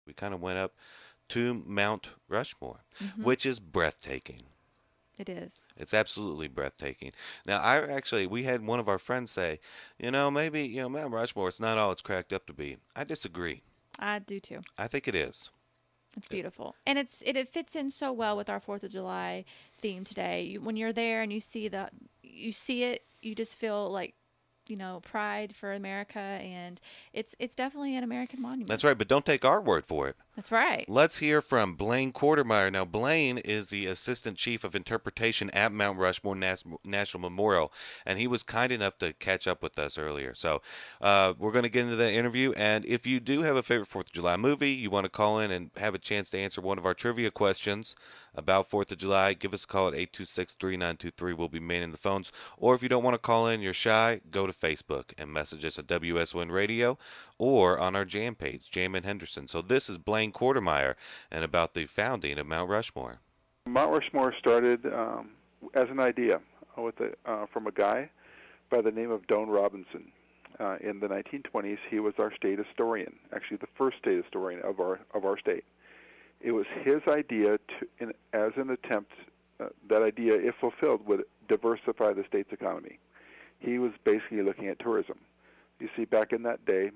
We kind of went up to Mount Rushmore, Hmm. which is breathtaking. It is. It's absolutely breathtaking. Now, we had one of our friends say, maybe, Mount Rushmore, it's not all it's cracked up to be. I disagree. I do too. I think it is. It's beautiful, and it fits in so well with our Fourth of July theme today. When you're there and you see it, you just feel like pride for America, and it's definitely an American That's monument. right, but don't take our word for it. That's right. Let's hear from Blaine Quartermeyer. Now, Blaine is the Assistant Chief of Interpretation at Mount Rushmore National Memorial, and he was kind enough to catch up with us earlier. So, we're going to get into the interview. And if you do have a favorite 4th of July movie, you want to call in and have a chance to answer one of our trivia questions about 4th of July, give us a call at 826-3923. We'll be manning the phones. Or if you don't want to call in, you're shy, go to Facebook and message us at WSON Radio or on our Jam page, Jam in Henderson. So this is Blaine Quartermeyer and about the founding of Mount Rushmore. Mount Rushmore started as an idea from a guy by the name of Doane Robinson. In the 1920s, he was our state historian, actually the first state historian of our state. It was his idea as an attempt, that idea, if fulfilled, would diversify the state's economy. He was basically looking at tourism. You see, back in that day,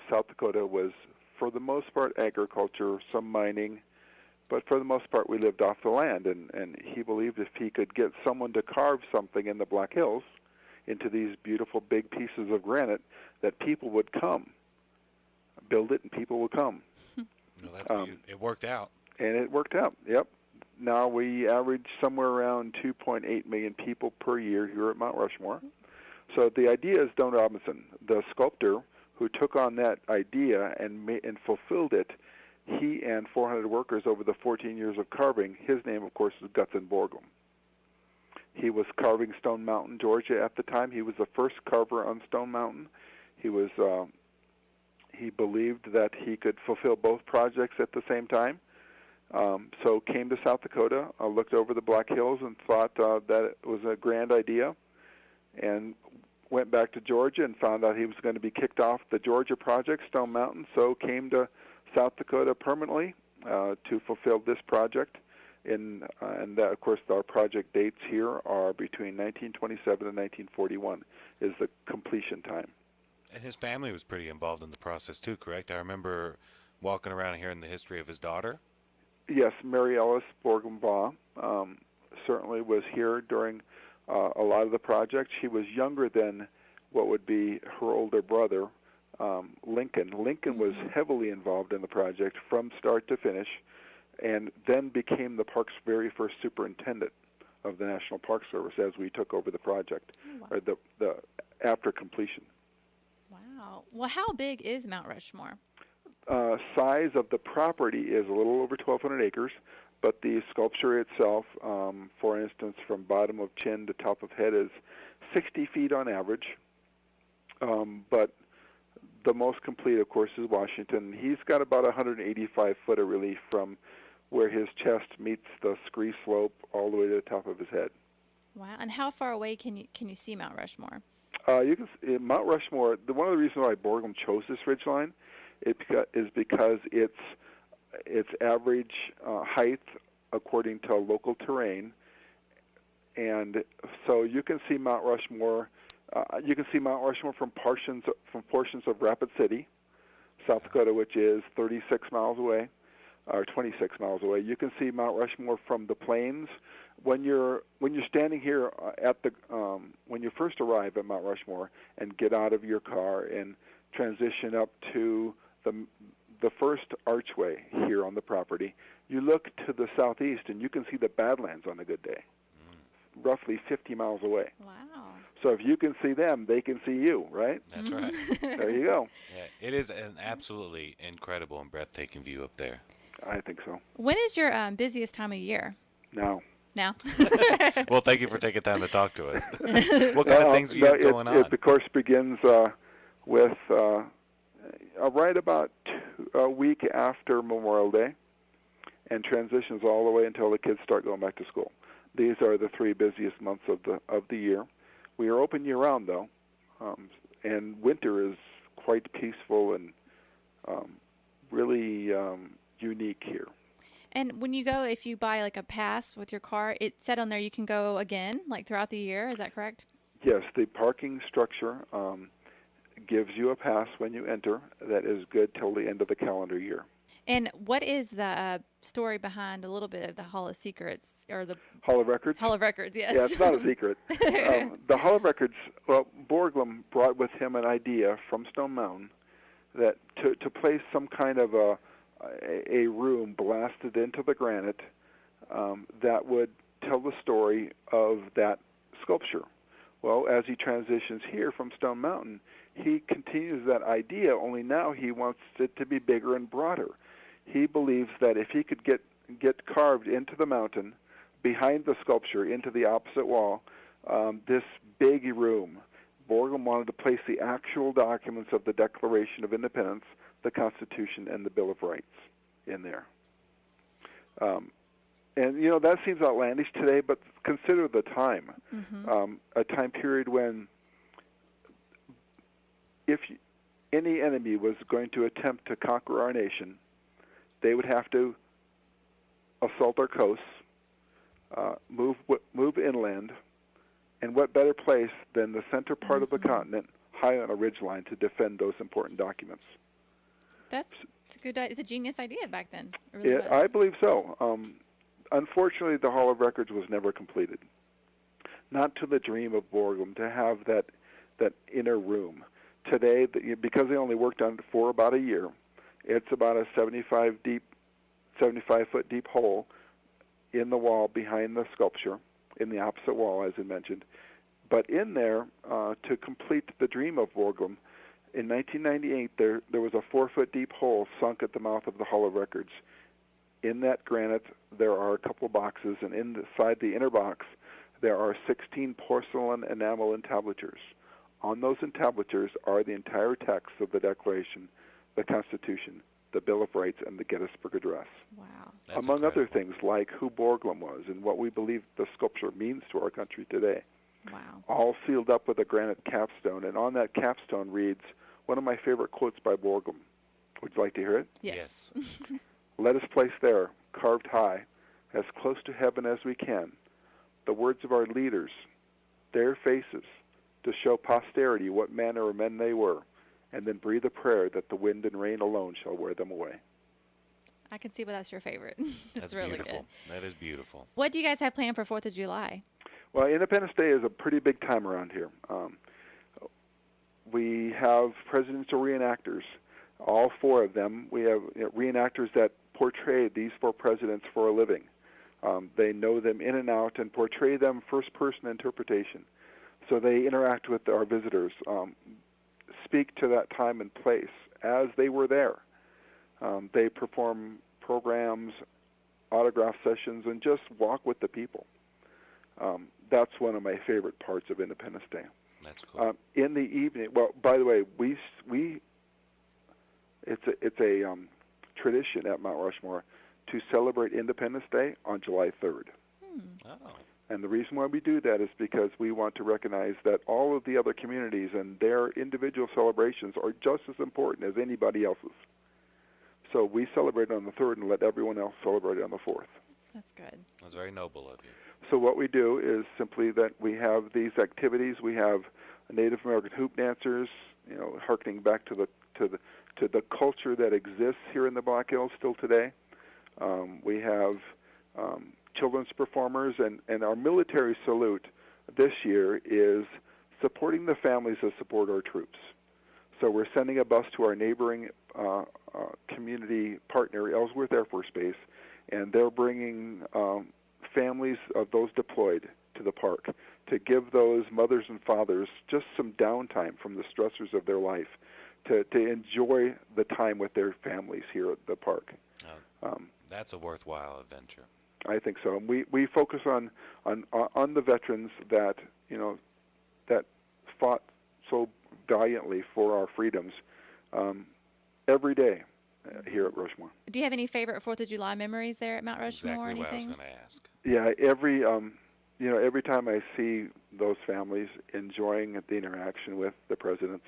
South Dakota was, for the most part, agriculture, some mining, but for the most part, we lived off the land. And he believed if he could get someone to carve something in the Black Hills into these beautiful big pieces of granite, that people would come, build it, and people would come. Well, it worked out. And it worked out, yep. Now we average somewhere around 2.8 million people per year here at Mount Rushmore. So the idea is Doane Robinson, the sculptor who took on that idea and fulfilled it. He and 400 workers over the 14 years of carving. His name, of course, is Gutzon Borglum. He was carving Stone Mountain, Georgia at the time. He was the first carver on Stone Mountain. He believed that he could fulfill both projects at the same time. So came to South Dakota, looked over the Black Hills, and thought that it was a grand idea, and went back to Georgia and found out he was going to be kicked off the Georgia project, Stone Mountain, so came to South Dakota permanently to fulfill this project. And that, of course, our project dates here are between 1927 and 1941 is the completion time. And his family was pretty involved in the process too, correct? I remember walking around and hearing the history of his daughter. Yes, Mary Ellis Borglum Vaugh certainly was here during a lot of the project. She was younger than what would be her older brother, Lincoln. Lincoln was heavily involved in the project from start to finish, and then became the park's very first superintendent of the National Park Service as we took over the project, or the after completion. Wow. Well, how big is Mount Rushmore? Size of the property is a little over 1,200 acres, but the sculpture itself, for instance, from bottom of chin to top of head, is 60 feet on average. But the most complete, of course, is Washington. He's got about 185 foot of relief from where his chest meets the scree slope all the way to the top of his head. Wow. And how far away can you see Mount Rushmore? You can see, Mount Rushmore. One of the reasons why Borglum chose this ridgeline is because its average height according to local terrain, and so you can see Mount Rushmore. You can see Mount Rushmore from portions of Rapid City, South Dakota, which is 36 miles away, or 26 miles away. You can see Mount Rushmore from the plains. When you're standing here when you first arrive at Mount Rushmore and get out of your car and transition up to the first archway here on the property, you look to the southeast and you can see the Badlands on a good day, roughly 50 miles away. Wow. So if you can see them, they can see you, right? That's right. There you go. Yeah, it is an absolutely incredible and breathtaking view up there. I think so. When is your busiest time of year? Now. Well, thank you for taking time to talk to us. What kind of things are you have going on? It, of course, begins with right about a week after Memorial Day and transitions all the way until the kids start going back to school. These are the three busiest months of the year. We are open year-round, though, and winter is quite peaceful and really unique here. And when you go, if you buy like a pass with your car, it said on there you can go again, like throughout the year. Is that correct? Yes, the parking structure gives you a pass when you enter that is good till the end of the calendar year. And what is the story behind a little bit of the Hall of Secrets or the Hall of Records? Hall of Records? Yes. Yeah, it's not a secret. The Hall of Records, well, Borglum brought with him an idea from Stone Mountain that to place some kind of a room blasted into the granite that would tell the story of that sculpture. Well, as he transitions here from Stone Mountain, he continues that idea, only now he wants it to be bigger and broader. He believes that if he could get carved into the mountain, behind the sculpture, into the opposite wall, this big room, Borglum wanted to place the actual documents of the Declaration of Independence, the Constitution, and the Bill of Rights in there. And, you know, that seems outlandish today, but consider the time. A time period when if any enemy was going to attempt to conquer our nation, they would have to assault our coasts, move inland, and what better place than the center part of the continent, high on a ridgeline, to defend those important documents? That's a good. It's a genius idea back then. It really was. I believe so. Unfortunately, the Hall of Records was never completed. Not to the dream of Borglum to have that inner room. Today, because they only worked on it for about a year, it's about a 75 foot deep hole in the wall behind the sculpture, in the opposite wall, as I mentioned. But in there, to complete the dream of Borglum, in 1998, there was a 4 foot deep hole sunk at the mouth of the Hall of Records. In that granite, there are a couple boxes, and inside the inner box, there are 16 porcelain enamel entablatures. On those entablatures are the entire text of the Declaration, the Constitution, the Bill of Rights, and the Gettysburg Address. Wow. That's Among incredible. other things, like who Borglum was and what we believe the sculpture means to our country today. Wow. All sealed up with a granite capstone. And on that capstone reads one of my favorite quotes by Borglum. Would you like to hear it? Yes. Let us place there, carved high, as close to heaven as we can, the words of our leaders, their faces, to show posterity what manner of men they were, and then breathe a prayer that the wind and rain alone shall wear them away. I can see why that's your favorite. That's really beautiful. good. That is beautiful. What do you guys have planned for 4th of July? Well, Independence Day is a pretty big time around here. We have presidential reenactors, all 4 of them. We have reenactors that portray these 4 presidents for a living. They know them in and out and portray them first-person interpretation. So they interact with our visitors, speak to that time and place as they were there. They perform programs, autograph sessions, and just walk with the people. That's one of my favorite parts of Independence Day. That's cool. In the evening, well, by the way, it's a tradition at Mount Rushmore to celebrate Independence Day on July 3rd. Oh. And the reason why we do that is because we want to recognize that all of the other communities and their individual celebrations are just as important as anybody else's. So we celebrate on the 3rd and let everyone else celebrate on the 4th. That's good. That's very noble of you. So what we do is simply that we have these activities. We have Native American hoop dancers, harkening back to the culture that exists here in the Black Hills still today. We have children's performers, and our military salute this year is supporting the families that support our troops. So we're sending a bus to our neighboring community partner, Ellsworth Air Force Base, and they're bringing families of those deployed to the park to give those mothers and fathers just some downtime from the stressors of their life to enjoy the time with their families here at the park. That's a worthwhile adventure. I think so. And we focus on the veterans that that fought so valiantly for our freedoms every day here at Rushmore. Do you have any favorite 4th of July memories there at Mount Rushmore? Exactly what I was Anything? going to ask. Yeah, every time I see those families enjoying the interaction with the presidents,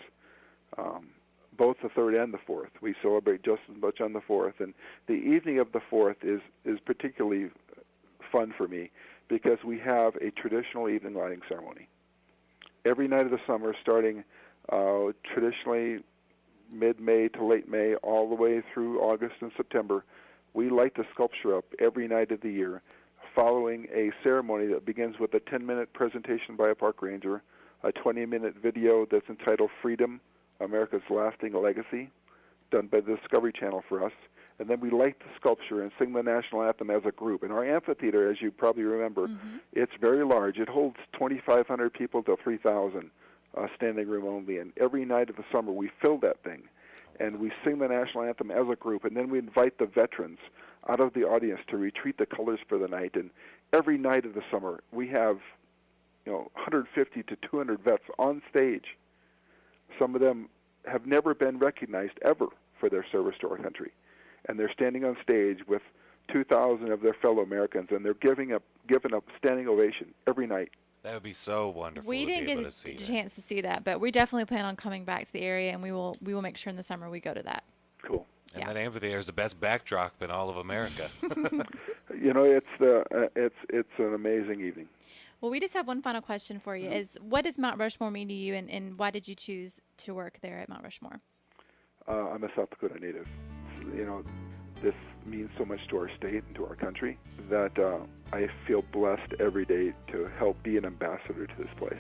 both the 3rd and the 4th. We celebrate just as much on the 4th, and the evening of the 4th is particularly fun for me because we have a traditional evening lighting ceremony. Every night of the summer, starting traditionally mid-May to late May, all the way through August and September, we light the sculpture up every night of the year, following a ceremony that begins with a 10-minute presentation by a park ranger, a 20-minute video that's entitled Freedom, America's Lasting Legacy, done by the Discovery Channel for us, and then we light the sculpture and sing the national anthem as a group. And our amphitheater, as you probably remember, it's very large. It holds 2,500 people to 3,000, standing room only. And every night of the summer, we fill that thing, and we sing the national anthem as a group, and then we invite the veterans out of the audience to retreat the colors for the night. And every night of the summer, we have 150 to 200 vets on stage. Some of them have never been recognized ever for their service to our country. And they're standing on stage with 2,000 of their fellow Americans, and they're giving a standing ovation every night. That would be so wonderful. We to didn't be able get to see a that. chance to see that, but we definitely plan on coming back to the area, and we will make sure in the summer we go to that. Cool. And Yeah. that amphitheater is the best backdrop in all of America. It's an amazing evening. Well, we just have one final question for you: is what does Mount Rushmore mean to you, and why did you choose to work there at Mount Rushmore? I'm a South Dakota native. This means so much to our state and to our country that I feel blessed every day to help be an ambassador to this place.